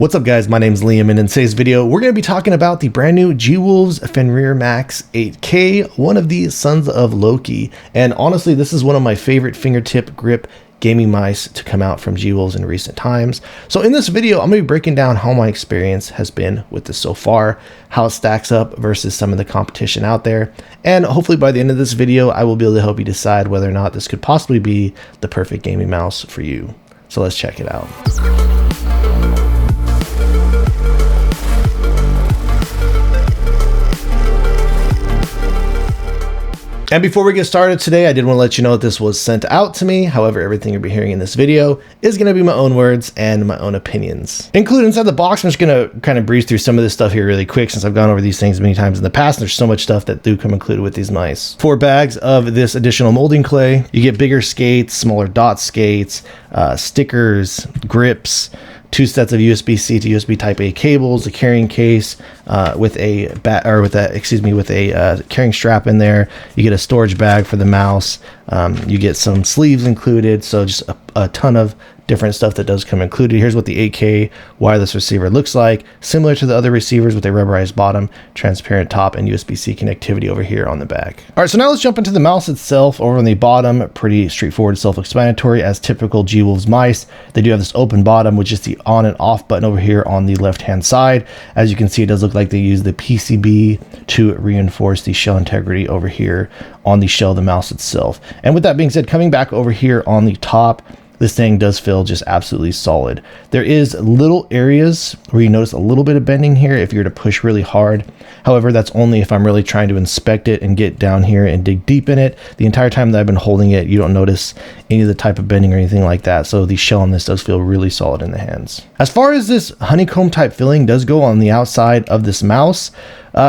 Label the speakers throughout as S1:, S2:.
S1: What's up guys, my name's Liam, and in today's video we're going to be talking about the brand new G-Wolves Fenrir Max 8K, one of the sons of Loki. And honestly, this is one of my favorite fingertip grip gaming mice to come out from G-Wolves in recent times. So in this video, I'm going to be breaking down how my experience has been with this so far, how it stacks up versus some of the competition out there, and hopefully by the end of this video, I will be able to help you decide whether or not this could possibly be the perfect gaming mouse for you. So let's check it out. And before we get started today, I did want to let you know that this was sent out to me. However, everything you'll be hearing in this video is going to be my own words and my own opinions. Included inside the box, I'm just going to kind of breeze through some of this stuff here really quick since I've gone over these things many times in the past. And there's so much stuff that do come included with these mice. 4 bags of this additional molding clay. You get bigger skates, smaller dot skates, stickers, grips, 2 sets of USB-C to USB Type A cables, a carrying case with a carrying strap in there. You get a storage bag for the mouse. You get some sleeves included, so just a ton of different stuff that does come included. Here's what the 8K wireless receiver looks like, similar to the other receivers with a rubberized bottom, transparent top, and USB-C connectivity over here on the back. All right, so now let's jump into the mouse itself. Over on the bottom, pretty straightforward, self-explanatory as typical G-Wolves mice. They do have this open bottom, which is the on and off button over here on the left-hand side. As you can see, it does look like they use the PCB to reinforce the shell integrity over here on the shell of the mouse itself. And with that being said, coming back over here on the top, this thing does feel just absolutely solid. There is little areas where you notice a little bit of bending here if you're to push really hard. However, that's only if I'm really trying to inspect it and get down here and dig deep in it. The entire time that I've been holding it, you don't notice any of the type of bending or anything like that. So the shell on this does feel really solid in the hands. As far as this honeycomb type filling does go on the outside of this mouse,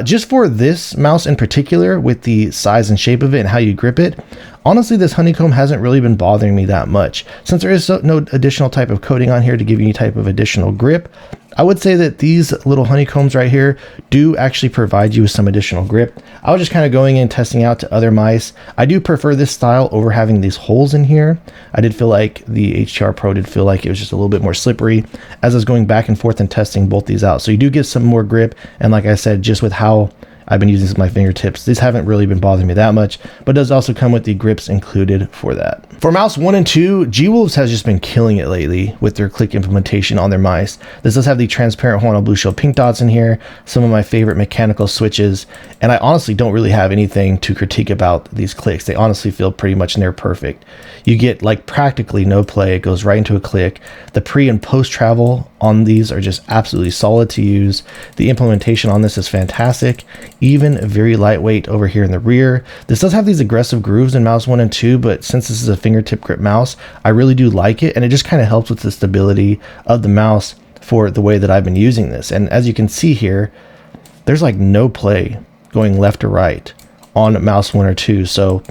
S1: just for this mouse in particular, with the size and shape of it and how you grip it, honestly, this honeycomb hasn't really been bothering me that much. Since there is no additional type of coating on here to give you any type of additional grip, I would say that these little honeycombs right here do actually provide you with some additional grip. I was just kind of going in testing out to other mice. I do prefer this style over having these holes in here. I did feel like the HTR Pro did feel like it was just a little bit more slippery as I was going back and forth and testing both these out. So you do get some more grip. And like I said, just with how I've been using my fingertips, these haven't really been bothering me that much, but it does also come with the grips included for that. For mouse 1 and 2, G-Wolves has just been killing it lately with their click implementation on their mice. This does have the transparent Huano blue shell pink dots in here, some of my favorite mechanical switches, and I honestly don't really have anything to critique about these clicks. They honestly feel pretty much near perfect. You get like practically no play. It goes right into a click. The pre and post travel on these are just absolutely solid to use. The implementation on this is fantastic, even very lightweight over here in the rear. This does have these aggressive grooves in mouse 1 and 2, but since this is a fingertip grip mouse, I really do like it, and it just kind of helps with the stability of the mouse for the way that I've been using this. And as you can see here, there's like no play going left or right on mouse 1 or 2. So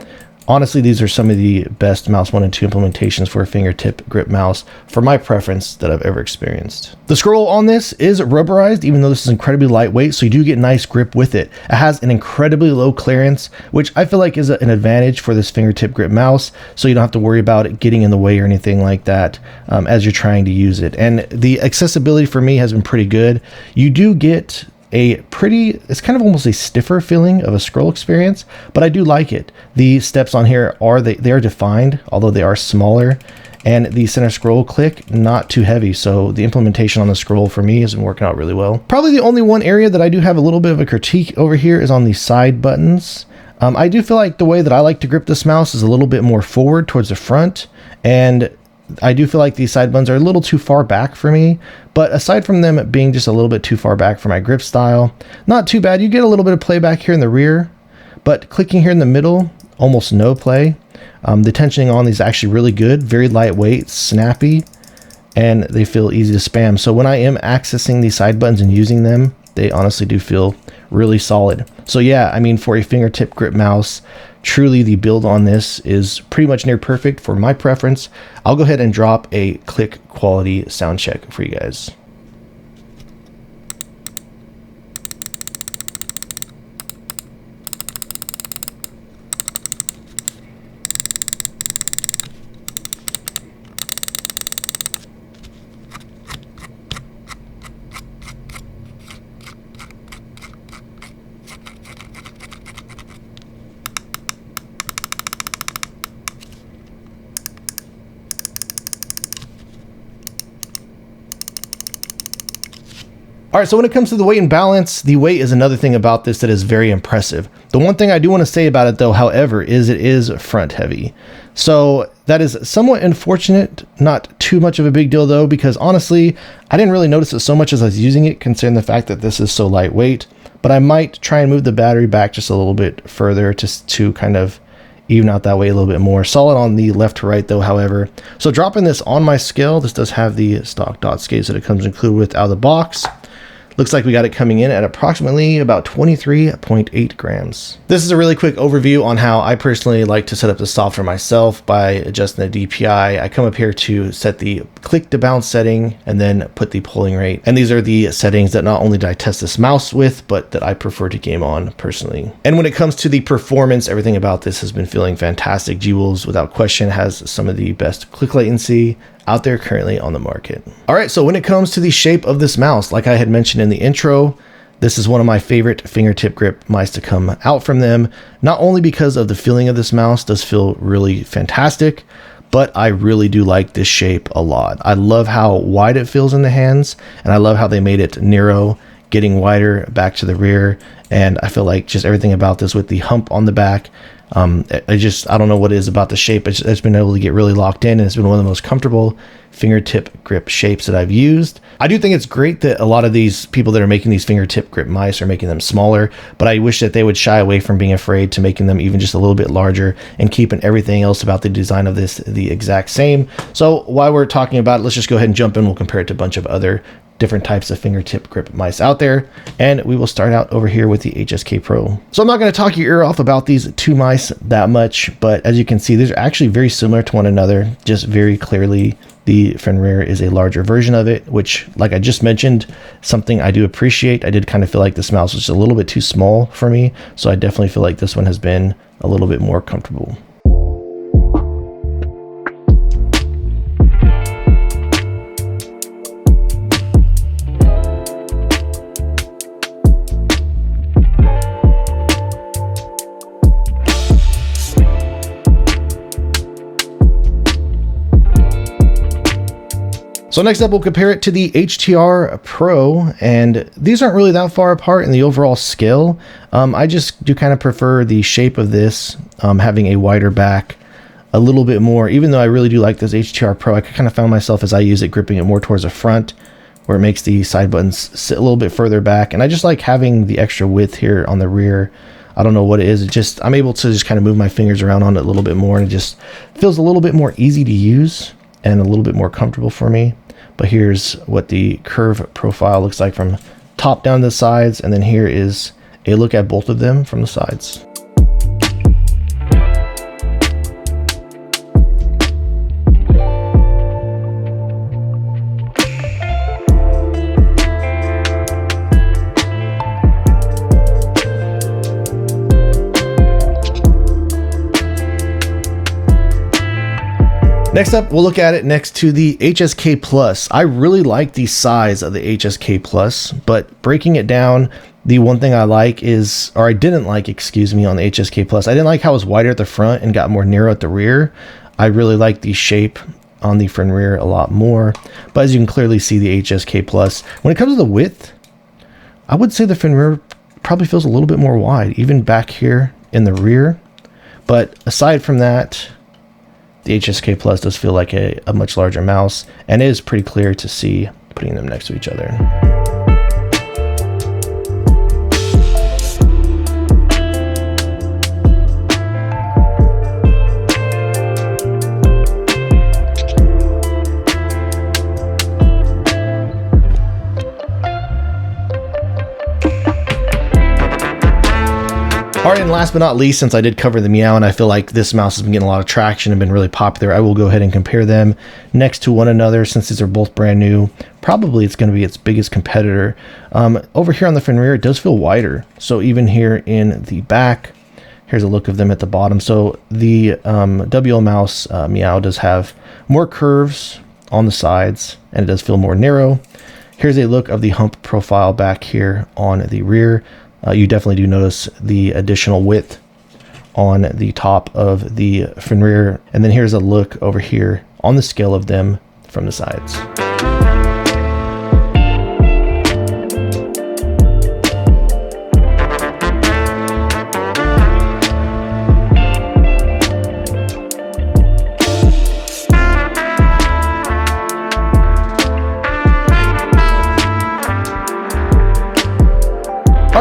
S1: honestly, these are some of the best mouse 1 and 2 implementations for a fingertip grip mouse for my preference that I've ever experienced. The scroll on this is rubberized, even though this is incredibly lightweight, so you do get nice grip with it. It has an incredibly low clearance, which I feel like is an advantage for this fingertip grip mouse, so you don't have to worry about it getting in the way or anything like that as you're trying to use it. And the accessibility for me has been pretty good. You do get it's kind of almost a stiffer feeling of a scroll experience, but I do like it. The steps on here they are defined, although they are smaller, and the center scroll click not too heavy. So the implementation on the scroll for me has been working out really well. Probably the only one area that I do have a little bit of a critique over here is on the side buttons. I do feel like the way that I like to grip this mouse is a little bit more forward towards the front, and I do feel like these side buttons are a little too far back for me, but aside from them being just a little bit too far back for my grip style, not too bad. You get a little bit of play back here in the rear, but clicking here in the middle, almost no play. The tensioning on these is actually really good, very lightweight, snappy, and they feel easy to spam. So when I am accessing these side buttons and using them, they honestly do feel really solid. So yeah, I mean, for a fingertip grip mouse, truly the build on this is pretty much near perfect for my preference. I'll go ahead and drop a click quality sound check for you guys. All right, so when it comes to the weight and balance, the weight is another thing about this that is very impressive. The one thing I do want to say about it though, however, is it is front heavy. So that is somewhat unfortunate, not too much of a big deal though, because honestly, I didn't really notice it so much as I was using it, considering the fact that this is so lightweight, but I might try and move the battery back just a little bit further just to kind of even out that way a little bit more. Solid on the left to right though, however. So dropping this on my scale, this does have the stock dot scales that it comes included with out of the box. Looks like we got it coming in at approximately about 23.8 grams. This is a really quick overview on how I personally like to set up the software myself by adjusting the DPI. I come up here to set the click to bounce setting and then put the polling rate. And these are the settings that not only do I test this mouse with, but that I prefer to game on personally. And when it comes to the performance, everything about this has been feeling fantastic. G-Wolves, without question, has some of the best click latency out there currently on the market. All right, so when it comes to the shape of this mouse, like I had mentioned in the intro, this is one of my favorite fingertip grip mice to come out from them, not only because of the feeling of this mouse does feel really fantastic, but I really do like this shape a lot. I love how wide it feels in the hands, and I love how they made it narrow, getting wider back to the rear, and I feel like just everything about this with the hump on the back, I don't know what it is about the shape. It's been able to get really locked in, and it's been one of the most comfortable fingertip grip shapes that I've used. I do think it's great that a lot of these people that are making these fingertip grip mice are making them smaller, but I wish that they would shy away from being afraid to making them even just a little bit larger and keeping everything else about the design of this the exact same. So while we're talking about it, let's just go ahead and jump in. We'll compare it to a bunch of other different types of fingertip grip mice out there, and we will start out over here with the HSK Pro. So I'm not going to talk your ear off about these two mice that much, but as you can see, these are actually very similar to one another, just very clearly the Fenris is a larger version of it, which, like I just mentioned, something I do appreciate. I did kind of feel like this mouse was just a little bit too small for me, so I definitely feel like this one has been a little bit more comfortable. So next up, we'll compare it to the HTR Pro, and these aren't really that far apart in the overall scale. I just do kind of prefer the shape of this, having a wider back, a little bit more, even though I really do like this HTR Pro, I kind of found myself as I use it gripping it more towards the front, where it makes the side buttons sit a little bit further back. And I just like having the extra width here on the rear. I don't know what it is. It just, I'm able to just kind of move my fingers around on it a little bit more, and it just feels a little bit more easy to use and a little bit more comfortable for me. But here's what the curve profile looks like from top down to the sides, and then here is a look at both of them from the sides. Next up, we'll look at it next to the HSK Plus. I really like the size of the HSK Plus, but breaking it down, the one thing I like is, or I didn't like, excuse me, on the HSK Plus, I didn't like how it was wider at the front and got more narrow at the rear. I really like the shape on the front rear a lot more, but as you can clearly see, the HSK Plus, when it comes to the width, I would say the front rear probably feels a little bit more wide, even back here in the rear. But aside from that, the HSK Plus does feel like a much larger mouse, and it is pretty clear to see putting them next to each other. All right, and last but not least, since I did cover the Miao and I feel like this mouse has been getting a lot of traction and been really popular, I will go ahead and compare them next to one another since these are both brand new. Probably it's going to be its biggest competitor. Over here on the Fenris, it does feel wider. So even here in the back, here's a look of them at the bottom. So the WLmouse Miao does have more curves on the sides, and it does feel more narrow. Here's a look of the hump profile back here on the rear. You definitely do notice the additional width on the top of the Fenris. And then here's a look over here on the scale of them from the sides.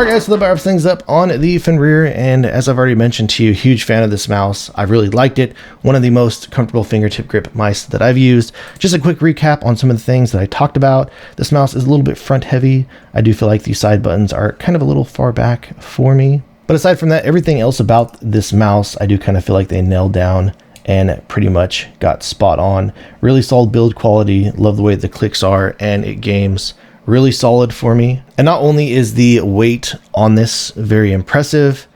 S1: Alright guys, so that wraps things up on the Fenris, and as I've already mentioned to you, huge fan of this mouse. I really liked it. One of the most comfortable fingertip grip mice that I've used. Just a quick recap on some of the things that I talked about. This mouse is a little bit front heavy. I do feel like these side buttons are kind of a little far back for me. But aside from that, everything else about this mouse, I do kind of feel like they nailed down and pretty much got spot on. Really solid build quality. Love the way the clicks are, and it games really solid for me. And not only is the weight on this very impressive,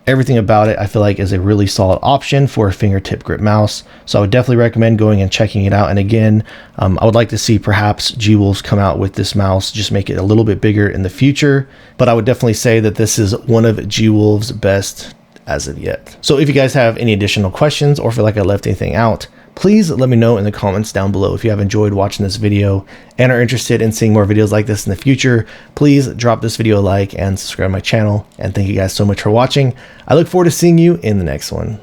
S1: everything about it I feel like is a really solid option for a fingertip grip mouse. So I would definitely recommend going and checking it out. And again, I would like to see perhaps G-Wolves come out with this mouse, just make it a little bit bigger in the future. But I would definitely say that this is one of G-Wolves' best as of yet. So if you guys have any additional questions or feel like I left anything out, please let me know in the comments down below. If you have enjoyed watching this video and are interested in seeing more videos like this in the future, please drop this video a like and subscribe to my channel. And thank you guys so much for watching. I look forward to seeing you in the next one.